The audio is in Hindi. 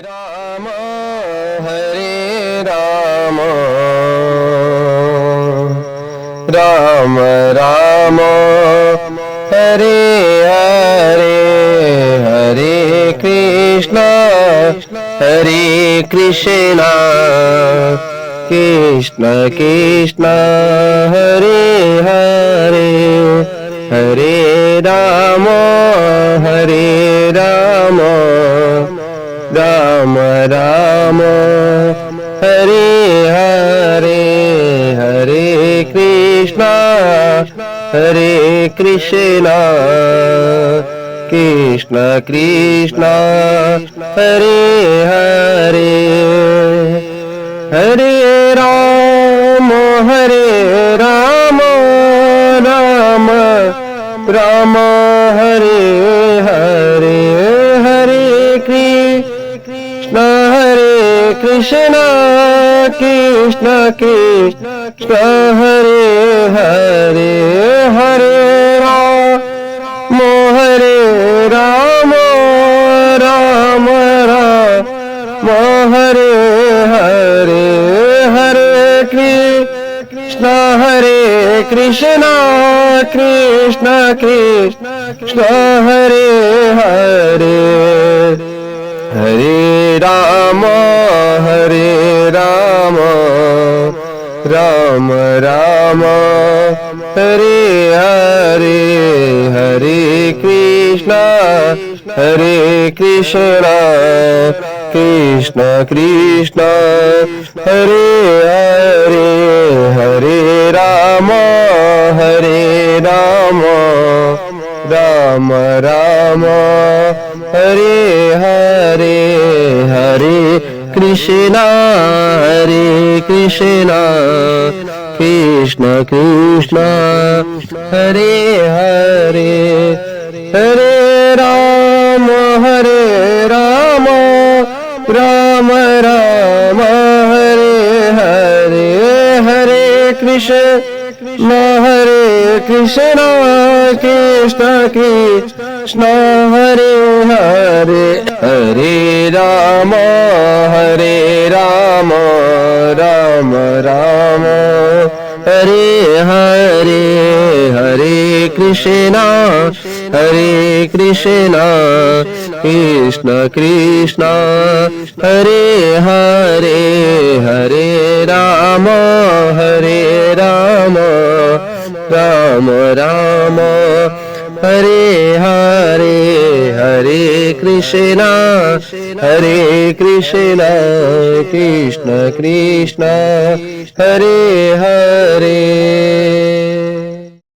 राम हरे राम राम राम हरे हरे हरे कृष्णा कृष्ण कृष्ण हरे हरे हरे राम राम राम हरे हरे हरे कृष्णा कृष्ण कृष्ण हरे हरे हरे राम राम राम हरे हरे हरे कृष्ण कृष्ण कृष्ण हरे हरे हरे राम राम राम हरे हरे हरे कृष्ण कृष्ण कृष्ण हरे हरे हरे राम राम राम हरे हरे हरे कृष्ण कृष्ण कृष्ण हरे हरे हरे राम राम राम हरे हरे हरे कृष्ण कृष्ण कृष्ण हरे हरे हरे राम राम राम हरे हरे हरे कृष्ण कृष्ण कृष्ण हरे हरे हरे राम राम राम हरे हरे हरे कृष्ण कृष्ण कृष्ण हरे हरे हरे राम राम राम हरे हरे हरे कृष्ण कृष्ण कृष्ण हरे हरे